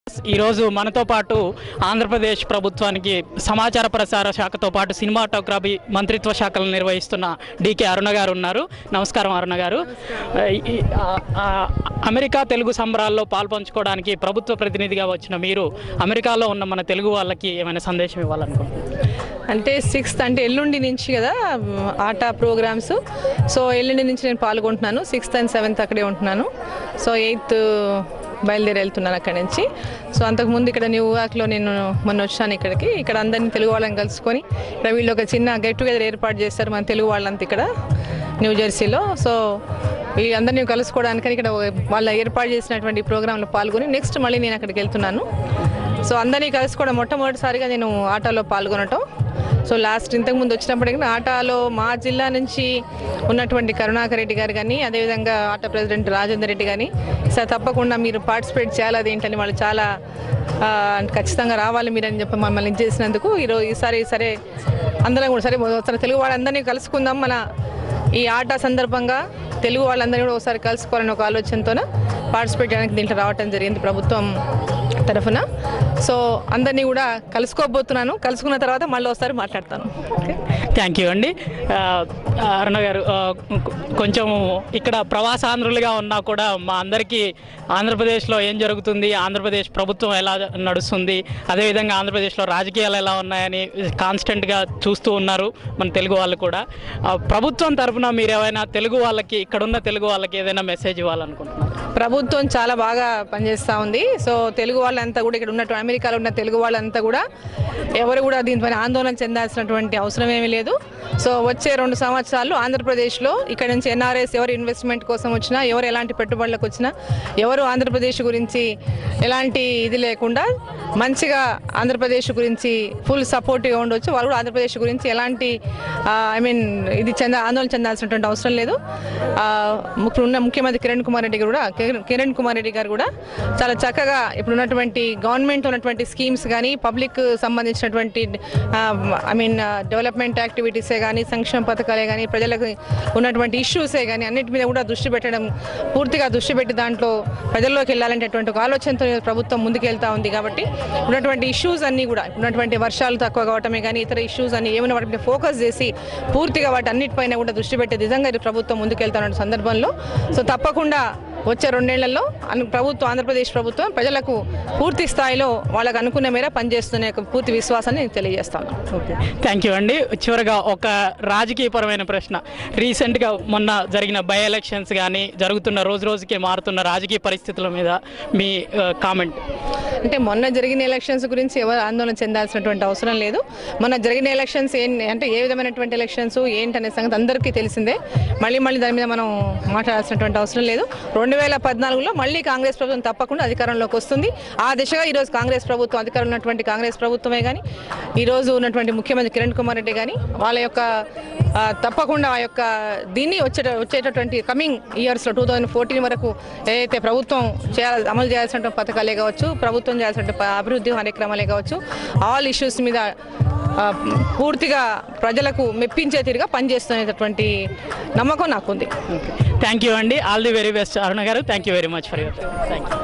ఈరోజు మనతో పాటు ఆంధ్రప్రదేశ్ ప్రభుత్వానికి సమాచార ప్రసార శాఖతో పాటు సినిమాటోగ్రఫీ మంత్రిత్వ శాఖలను నిర్వహిస్తున్న డికే అరుణ గారు ఉన్నారు. నమస్కారం అరుణ గారు. అమెరికా తెలుగు సంబరాల్లో పాల్పంచుకోవడానికి ప్రభుత్వ ప్రతినిధిగా వచ్చిన మీరు అమెరికాలో ఉన్న మన తెలుగు వాళ్ళకి ఏమైనా సందేశం ఇవ్వాలనుకుంటున్నారు? అంటే 6th అంటే ఎల్లుండి నుంచి కదా ఆట ప్రోగ్రామ్స్. సో ఎల్లుండి నుంచి నేను పాల్గొంటున్నాను. 6th and 7th అక్కడే ఉంటున్నాను. సో 8th బయలుదేరి వెళ్తున్నాను అక్కడి నుంచి. సో అంతకుముందు ఇక్కడ న్యూయార్క్లో నేను మొన్న వచ్చాను ఇక్కడికి. ఇక్కడ అందరినీ తెలుగు వాళ్ళని కలుసుకొని ఇక్కడ వీళ్ళు ఒక చిన్న గెట్ టుగెదర్ ఏర్పాటు చేస్తారు మన తెలుగు వాళ్ళంతా ఇక్కడ న్యూజెర్సీలో. సో వీళ్ళందరినీ కలుసుకోవడానికని ఇక్కడ వాళ్ళ ఏర్పాటు చేసినటువంటి ప్రోగ్రాంలో పాల్గొని నెక్స్ట్ మళ్ళీ నేను అక్కడికి వెళ్తున్నాను. సో అందరినీ కలుసుకోవడం మొట్టమొదటిసారిగా నేను ఆటలో పాల్గొనటం. సో ఇంతకుముందు వచ్చినప్పటికీ ఆటలో మా జిల్లా నుంచి ఉన్నటువంటి కరుణాకర్ రెడ్డి గారు కానీ అదేవిధంగా ఆట ప్రెసిడెంట్ రాజేందర్ రెడ్డి కానీ సార్ తప్పకుండా మీరు పార్టిసిపేట్ చేయాలి అదేంటని వాళ్ళు చాలా ఖచ్చితంగా రావాలి మీరని చెప్పి మమ్మల్ని చేసినందుకు ఈసారి సరే అందరం కూడా సరే తెలుగు వాళ్ళందరినీ కలుసుకుందాం మన ఈ ఆట సందర్భంగా తెలుగు వాళ్ళందరినీ కూడా ఒకసారి కలుసుకోవాలని ఒక ఆలోచనతోన పార్టిసిపేట్ చేయడానికి దీంట్లో రావటం జరిగింది ప్రభుత్వం తరఫున. సో అందరినీ కూడా కలుసుకోబోతున్నాను. కలుసుకున్న తర్వాత మళ్ళీ ఒకసారి మాట్లాడతాను. థ్యాంక్ యూ అండి. అరుణ గారు, కొంచెం ఇక్కడ ప్రవాసాంధ్రులుగా ఉన్నా కూడా మా అందరికీ ఆంధ్రప్రదేశ్లో ఏం జరుగుతుంది, ఆంధ్రప్రదేశ్ ప్రభుత్వం ఎలా నడుస్తుంది, అదేవిధంగా ఆంధ్రప్రదేశ్లో రాజకీయాలు ఎలా ఉన్నాయని కాన్స్టెంట్గా చూస్తూ ఉన్నారు మన తెలుగు వాళ్ళు కూడా. ప్రభుత్వం తరఫున మీరు ఏమైనా తెలుగు వాళ్ళకి, ఇక్కడున్న తెలుగు వాళ్ళకి ఏదైనా మెసేజ్ ఇవ్వాలనుకుంటున్నారు? ప్రభుత్వం చాలా బాగా పనిచేస్తూ ఉంది. సో తెలుగు వాళ్ళంతా కూడా ఇక్కడ ఉన్నట్టు అమెరికాలో ఉన్న తెలుగు వాళ్ళంతా కూడా ఎవరు కూడా దీనిపైన ఆందోళన చెందాల్సినటువంటి అవసరం ఏమీ లేదు. సో వచ్చే 2 సంవత్సరాలు ఆంధ్రప్రదేశ్లో ఇక్కడ నుంచి ఎన్ఆర్ఎస్ ఎవరు ఇన్వెస్ట్మెంట్ కోసం వచ్చినా, ఎవరు ఎలాంటి పెట్టుబడులకు వచ్చినా, ఎవరు ఆంధ్రప్రదేశ్ గురించి ఎలాంటి ఇది లేకుండా మంచిగా ఆంధ్రప్రదేశ్ గురించి ఫుల్ సపోర్టివ్గా ఉండవచ్చు. వాళ్ళు కూడా ఆంధ్రప్రదేశ్ గురించి ఎలాంటి ఆందోళన చెందాల్సినటువంటి అవసరం లేదు. ఇప్పుడున్న ముఖ్యమంత్రి కిరణ్ కుమార్ రెడ్డి గారు కూడా చాలా చక్కగా ఇప్పుడున్నటువంటి గవర్నమెంట్ ఉన్నటువంటి స్కీమ్స్ కానీ, పబ్లిక్ సంబంధించినటువంటి డెవలప్మెంట్ యాక్టివిటీసే కానీ, సంక్షేమ పథకాలే కానీ, ప్రజలకు ఉన్నటువంటి ఇష్యూసే కానీ అన్నిటి మీద కూడా పూర్తిగా దృష్టి పెట్టి దాంట్లో ప్రజల్లోకి వెళ్ళాలనేటువంటి ఒక ఆలోచనతో ప్రభుత్వం ముందుకెళ్తా ఉంది. కాబట్టి ఉన్నటువంటి ఇష్యూస్ అన్నీ కూడా ఉన్నటువంటి వర్షాలు తక్కువ కావటమే కానీ ఇతర ఇష్యూస్ అన్ని ఏమైనా వాటి మీద ఫోకస్ చేసి పూర్తిగా వాటి అన్నిటిపైన కూడా దృష్టి పెట్టే విధంగా ప్రభుత్వం ముందుకెళ్తున్న సందర్భంలో సో తప్పకుండా వచ్చే 2 నెలల్లో ఆంధ్రప్రదేశ్ ప్రభుత్వం ప్రజలకు పూర్తి స్థాయిలో వాళ్ళకు అనుకున్న మేర పనిచేస్తున్న పూర్తి విశ్వాసాన్ని నేను తెలియజేస్తాను. ఓకే, థ్యాంక్ యూ అండి. చివరగా ఒక రాజకీయపరమైన ప్రశ్న. రీసెంట్గా మొన్న జరిగిన బై ఎలక్షన్స్ కానీ జరుగుతున్న రోజుకి మారుతున్న రాజకీయ పరిస్థితుల మీద మీ కామెంట్? అంటే మొన్న జరిగిన ఎలక్షన్స్ గురించి ఎవరు ఆందోళన చెందాల్సినటువంటి అవసరం లేదు. మొన్న జరిగిన ఎలక్షన్స్ అంటే ఏ విధమైనటువంటి ఎలక్షన్స్ ఏంటనే సంగతి అందరికీ తెలిసిందే. మళ్ళీ దాని మీద మనం మాట్లాడాల్సినటువంటి అవసరం లేదు. 2014లో మళ్ళీ కాంగ్రెస్ ప్రభుత్వం తప్పకుండా అధికారంలోకి వస్తుంది. ఆ దిశగా ఈరోజు కాంగ్రెస్ ప్రభుత్వం అధికారంలో ఉన్నటువంటి కాంగ్రెస్ ప్రభుత్వమే కానీ ఈరోజు ఉన్నటువంటి ముఖ్యమంత్రి కిరణ్ కుమార్ రెడ్డి కానీ వాళ్ళ యొక్క తప్పకుండా ఆ యొక్క దీన్ని వచ్చేటటువంటి కమింగ్ ఇయర్స్లో 2014 వరకు ఏదైతే ప్రభుత్వం అమలు చేయాల్సిన పథకాలే కావచ్చు, ప్రభుత్వం చేయాల్సిన అభివృద్ధి కార్యక్రమాలే కావచ్చు, ఆల్ ఇష్యూస్ మీద పూర్తిగా ప్రజలకు మెప్పించే తీరుగా పనిచేస్తున్నటువంటి నమ్మకం నాకుంది. థ్యాంక్ యూ అండి. ఆల్ ది వెరీ బెస్ట్ అరుణ గారు. Thank you very much for your thank you.